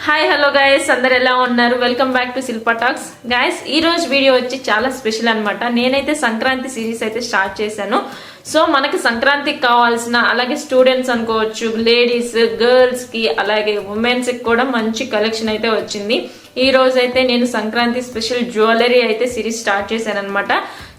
Hi hello guys, అందరు ఎలా ఉన్నారు? Welcome back to Shilpa talks. Guys, ఈ రోజు వీడియో వచ్చి చాలా స్పెషల్ అనమాట. నేనైతే సంక్రాంతి సిరీస్ అయితే స్టార్ట్ చేశాను. సో మనకి సంక్రాంతికి కావాల్సిన, అలాగే స్టూడెంట్స్ అనుకోవచ్చు, లేడీస్, గర్ల్స్ కి, అలాగే ఉమెన్స్ కి కూడా మంచి కలెక్షన్ అయితే వచ్చింది. ఈ రోజు అయితే నేను సంక్రాంతి స్పెషల్ జ్యువెలరీ అయితే సిరీస్ స్టార్ట్ చేశాను అనమాట.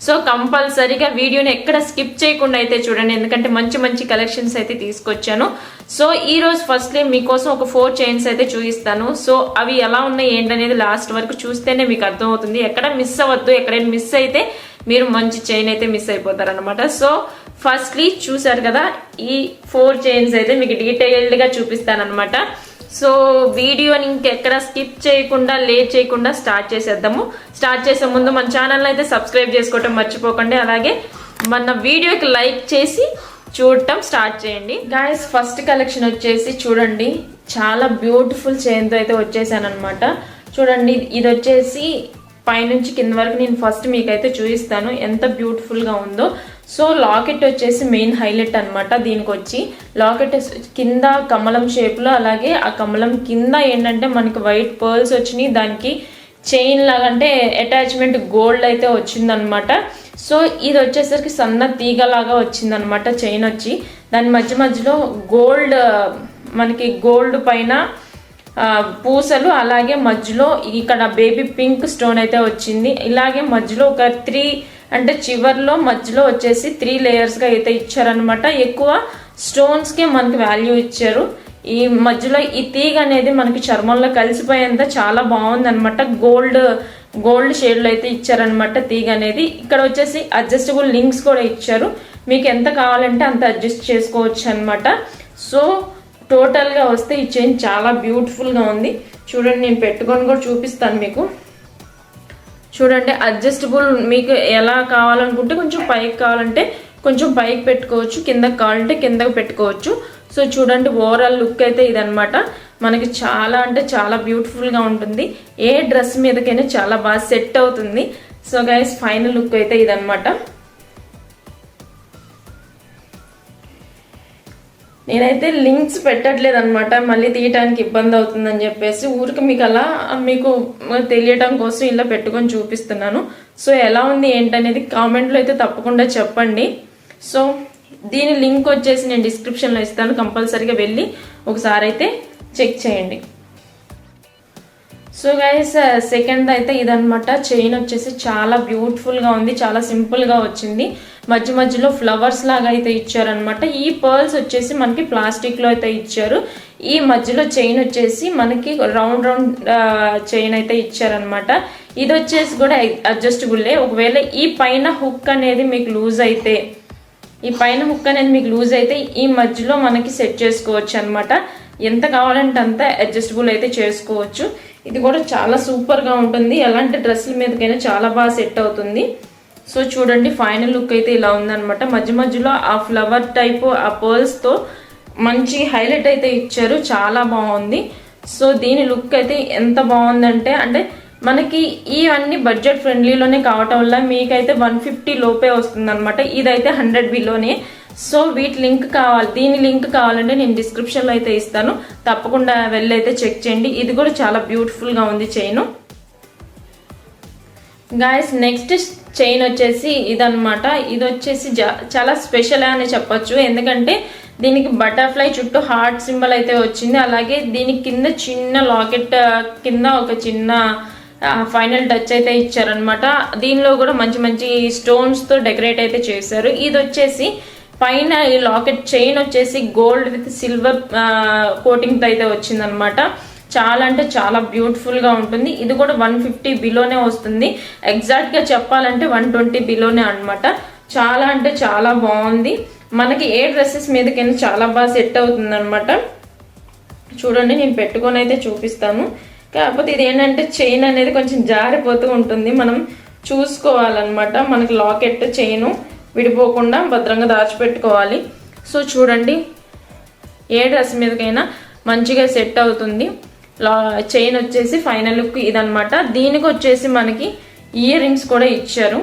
సో కంపల్సరీగా వీడియోని ఎక్కడ స్కిప్ చేయకుండా అయితే చూడండి, ఎందుకంటే మంచి మంచి కలెక్షన్స్ అయితే తీసుకొచ్చాను. సో ఈ రోజు ఫస్ట్లీ మీకోసం ఒక 4 చైన్స్ అయితే చూపిస్తాను. సో అవి ఎలా ఉన్నాయి ఏంటనేది లాస్ట్ వరకు చూస్తేనే మీకు అర్థమవుతుంది. ఎక్కడ మిస్ అవ్వద్దు. ఎక్కడైనా మిస్ అయితే మీరు మంచి చైన్ అయితే మిస్ అయిపోతారు అనమాట. సో ఫస్ట్లీ చూసారు కదా, ఈ 4 చైన్స్ అయితే మీకు డీటెయిల్డ్ గా చూపిస్తాను అనమాట. సో వీడియోని ఇంకెక్కడ స్కిప్ చేయకుండా, లేట్ చేయకుండా స్టార్ట్ చేసేద్దాము. స్టార్ట్ చేసే ముందు మన ఛానల్ అయితే సబ్స్క్రైబ్ చేసుకోవటం మర్చిపోకండి. అలాగే మన వీడియోకి లైక్ చేసి చూడటం స్టార్ట్ చేయండి. గాయస్, ఫస్ట్ కలెక్షన్ వచ్చేసి చూడండి, చాలా బ్యూటిఫుల్ చైన్తో అయితే వచ్చేసాను అనమాట. చూడండి, ఇది వచ్చేసి పైనుంచి కింద వరకు నేను ఫస్ట్ మీకైతే చూపిస్తాను ఎంత బ్యూటిఫుల్ గా ఉందో. సో లాకెట్ వచ్చేసి మెయిన్ హైలైట్ అనమాట. దీనికి వచ్చి లాకెట్ కింద కమలం షేప్ లో, అలాగే ఆ కమలం కింద ఏంటంటే మనకి వైట్ పర్ల్స్ వచ్చినాయి. దానికి చైన్ లాగా అంటే అటాచ్మెంట్ గోల్డ్ అయితే వచ్చిందనమాట. సో ఇది వచ్చేసరికి సన్న తీగ లాగా వచ్చిందనమాట చైన్ వచ్చి. దాని మధ్య మధ్యలో గోల్డ్, మనకి గోల్డ్ పైన పూసలు, అలాగే మధ్యలో ఇక్కడ బేబీ పింక్ స్టోన్ అయితే వచ్చింది. ఇలాగే మధ్యలో ఒక 3 అంటే చివర్లో మధ్యలో వచ్చేసి 3 లేయర్స్ గా అయితే ఇచ్చారనమాట. ఎక్కువ స్టోన్స్ కి మనకి వాల్యూ ఇచ్చారు. ఈ మధ్యలో ఈ తీగ అనేది మనకి చర్మంలో కలిసిపోయేంత చాలా బాగుంది అనమాట. గోల్డ్ షేడ్ లో అయితే ఇచ్చారనమాట తీగ అనేది. ఇక్కడ వచ్చేసి అడ్జస్టబుల్ లింక్స్ కూడా ఇచ్చారు. మీకు ఎంత కావాలంటే అంత అడ్జస్ట్ చేసుకోవచ్చు అనమాట. సో టోటల్ గా వస్తే ఈ చైన్ చాలా బ్యూటిఫుల్ గా ఉంది. చూడండి, నేను పెట్టుకొని కూడా చూపిస్తాను మీకు. చూడండి, అడ్జస్టబుల్ మీకు ఎలా కావాలనుకుంటే, కొంచెం పైకి కావాలంటే కొంచెం పైకి పెట్టుకోవచ్చు, కిందకి కావాలంటే కిందకి పెట్టుకోవచ్చు. సో చూడండి, ఓవరాల్ లుక్ అయితే ఇదనమాట. మనకి చాలా అంటే చాలా బ్యూటిఫుల్ గా ఉంటుంది. ఏ డ్రెస్ మీదకైనా చాలా బాగా సెట్ అవుతుంది. సో గైస్, ఫైనల్ లుక్ అయితే ఇదనమాట. నేనైతే లింక్స్ పెట్టట్లేదు అనమాట, మళ్ళీ తీయటానికి ఇబ్బంది అవుతుందని చెప్పేసి ఊరికి మీకు అలా మీకు తెలియటం కోసం ఇలా పెట్టుకొని చూపిస్తున్నాను. సో ఎలా ఉంది ఏంటనేది కామెంట్లో అయితే తప్పకుండా చెప్పండి. సో దీని లింక్ వచ్చేసి నేను డిస్క్రిప్షన్లో ఇస్తాను, కంపల్సరీగా వెళ్ళి ఒకసారి అయితే చెక్ చేయండి. సో గైస్, సెకండ్ అయితే ఇదనమాట. చైన్ వచ్చేసి చాలా బ్యూటిఫుల్ గా ఉంది, చాలా సింపుల్ గా వచ్చింది. మధ్య మధ్యలో ఫ్లవర్స్ లాగా అయితే ఇచ్చారనమాట. ఈ పర్ల్స్ వచ్చేసి మనకి ప్లాస్టిక్ లో అయితే ఇచ్చారు. ఈ మధ్యలో చైన్ వచ్చేసి మనకి రౌండ్ చైన్ అయితే ఇచ్చారనమాట. ఇది వచ్చేసి కూడా అడ్జస్టబుల్లే. ఒకవేళ ఈ పైన హుక్ అనేది మీకు లూజ్ అయితే, ఈ మధ్యలో మనకి సెట్ చేసుకోవచ్చు అనమాట. ఎంత కావాలంటే అంత అడ్జస్టబుల్ అయితే చేసుకోవచ్చు. ఇది కూడా చాలా సూపర్ గా ఉంటుంది. ఎలాంటి డ్రెస్ల మీదకైనా చాలా బాగా సెట్ అవుతుంది. సో చూడండి, ఫైనల్ లుక్ అయితే ఇలా ఉందన్నమాట. మధ్య మధ్యలో ఆ ఫ్లవర్ టైప్ ఆ పర్ల్స్ తో మంచి హైలైట్ అయితే ఇచ్చారు, చాలా బాగుంది. సో దీని లుక్ అయితే ఎంత బాగుందంటే, అంటే మనకి ఇవన్నీ బడ్జెట్ ఫ్రెండ్లీలోనే కావటం వల్ల మీకైతే 150 లోపే వస్తుంది అనమాట. ఇదైతే 100 బిలోనే. సో దీని లింక్ కావాలంటే నేను డిస్క్రిప్షన్ లో అయితే ఇస్తాను, తప్పకుండా వెళ్ళి అయితే చెక్ చేయండి. ఇది కూడా చాలా బ్యూటిఫుల్ గా ఉంది చైన్. గాయస్, నెక్స్ట్ చైన్ వచ్చేసి ఇదనమాట. ఇది వచ్చేసి చాలా స్పెషల్ అని చెప్పొచ్చు, ఎందుకంటే దీనికి బటర్ఫ్లై చుట్టూ హార్ట్ సింబల్ అయితే వచ్చింది. అలాగే దీని కింద చిన్న లాకెట్ కింద ఒక చిన్న ఫైనల్ టచ్ అయితే ఇచ్చారనమాట. దీనిలో కూడా మంచి మంచి స్టోన్స్ తో డెకరేట్ అయితే చేశారు. ఇది వచ్చేసి పైన ఈ లాకెట్ చైన్ వచ్చేసి గోల్డ్ విత్ సిల్వర్ కోటింగ్ తో అయితే వచ్చిందనమాట. చాలా అంటే చాలా బ్యూటిఫుల్ గా ఉంటుంది. ఇది కూడా 150 బిలోనే వస్తుంది. ఎగ్జాక్ట్ గా చెప్పాలంటే 120 బిలోనే అనమాట. చాలా అంటే చాలా బాగుంది. మనకి ఏ డ్రెస్సెస్ మీదకైనా చాలా బాగా సెట్ అవుతుంది అనమాట. చూడండి, నేను పెట్టుకొని అయితే చూపిస్తాను. కాకపోతే ఇది ఏంటంటే చైన్ అనేది కొంచెం జారిపోతూ ఉంటుంది, మనం చూసుకోవాలన్నమాట. మనకి లాకెట్ చైన్ విడిపోకుండా భద్రంగా దాచిపెట్టుకోవాలి. సో చూడండి, ఏ డ్రెస్ మీదకైనా మంచిగా సెట్ అవుతుంది. చైన్ వచ్చేసి ఫైనల్ లుక్ ఇదనమాట. దీనికి వచ్చేసి మనకి ఇయర్ రింగ్స్ కూడా ఇచ్చారు.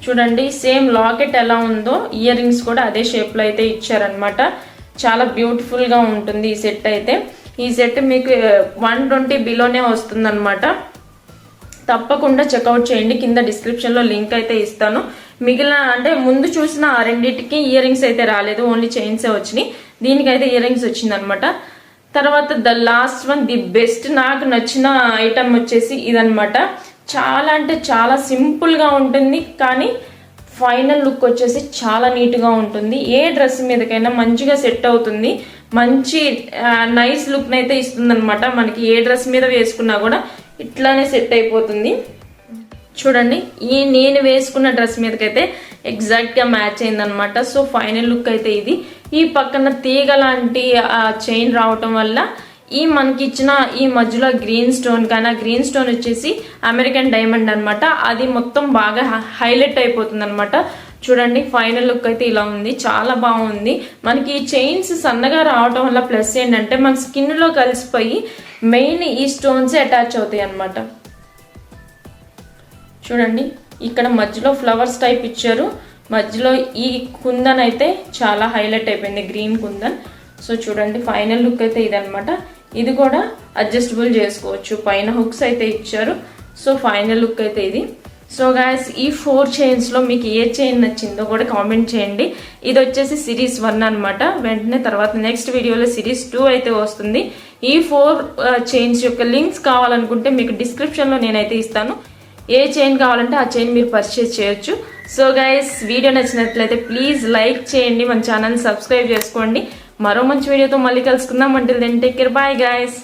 చూడండి, సేమ్ లాకెట్ ఎలా ఉందో ఇయర్ రింగ్స్ కూడా అదే షేప్ లో అయితే ఇచ్చారనమాట. చాలా బ్యూటిఫుల్ గా ఉంటుంది ఈ సెట్ అయితే. ఈ సెట్ మీకు 120 బిలోనే వస్తుందన్నమాట. తప్పకుండా చెక్అవుట్ చేయండి. కింద డిస్క్రిప్షన్లో లింక్ అయితే ఇస్తాను. మిగిలిన అంటే ముందు చూసిన ఆ రెండింటికి ఇయర్ రింగ్స్ అయితే రాలేదు, ఓన్లీ చైన్సే వచ్చినాయి. దీనికైతే ఇయర్ రింగ్స్ వచ్చిందనమాట. తర్వాత the last one, the best నాకు నచ్చిన ఐటమ్ వచ్చేసి ఇదనమాట. చాలా అంటే చాలా సింపుల్గా ఉంటుంది, కానీ ఫైనల్ లుక్ వచ్చేసి చాలా నీట్గా ఉంటుంది. ఏ డ్రెస్ మీదకైనా మంచిగా సెట్ అవుతుంది. మంచి నైస్ లుక్ని అయితే ఇస్తుంది అనమాట. మనకి ఏ డ్రెస్ మీద వేసుకున్నా కూడా ఇట్లానే సెట్ అయిపోతుంది. చూడండి, నేను వేసుకున్న డ్రెస్ మీదకైతే ఎగ్జాక్ట్గా మ్యాచ్ అయిందనమాట. సో ఫైనల్ లుక్ అయితే ఇది. ఈ పక్కన తీగ లాంటి చైన్ రావటం వల్ల మనకి ఇచ్చిన ఈ మధ్యలో గ్రీన్ స్టోన్, కానీ గ్రీన్ స్టోన్ వచ్చేసి అమెరికన్ డైమండ్ అనమాట. అది మొత్తం బాగా హైలైట్ అయిపోతుంది అనమాట. చూడండి, ఫైనల్ లుక్ అయితే ఇలా ఉంది. చాలా బాగుంది. మనకి ఈ చైన్స్ సన్నగా రావటం వల్ల ప్లస్ ఏంటంటే మన స్కిన్లో కలిసిపోయి మెయిన్ ఈ స్టోన్స్ అటాచ్ అవుతాయి అనమాట. చూడండి, ఇక్కడ మధ్యలో ఫ్లవర్స్ టైప్ ఇచ్చారు. మధ్యలో ఈ కుందన్ అయితే చాలా హైలైట్ అయిపోయింది, గ్రీన్ కుందన్. సో చూడండి, ఫైనల్ లుక్ అయితే ఇదనమాట. ఇది కూడా అడ్జస్టబుల్ చేసుకోవచ్చు. పైన హుక్స్ అయితే ఇచ్చారు. సో ఫైనల్ లుక్ అయితే ఇది. సో గాయస్, ఈ 4 చైన్స్లో మీకు ఏ చైన్ నచ్చిందో కూడా కామెంట్ చేయండి. ఇది వచ్చేసి సిరీస్ 1 అనమాట. వెంటనే తర్వాత నెక్స్ట్ వీడియోలో సిరీస్ 2 అయితే వస్తుంది. ఈ 4 చైన్స్ యొక్క లింక్స్ కావాలనుకుంటే మీకు డిస్క్రిప్షన్లో నేనైతే ఇస్తాను. ఏ చైన్ కావాలంటే ఆ చైన్ మీరు పర్చేస్ చేయొచ్చు. సో గైస్, వీడియో నచ్చినట్లయితే ప్లీజ్ లైక్ చేయండి, మన ఛానల్ సబ్స్క్రైబ్ చేసుకోండి. మరో మంచి వీడియోతో మళ్ళీ కలుసుకుందాం. Until then take care, bye guys.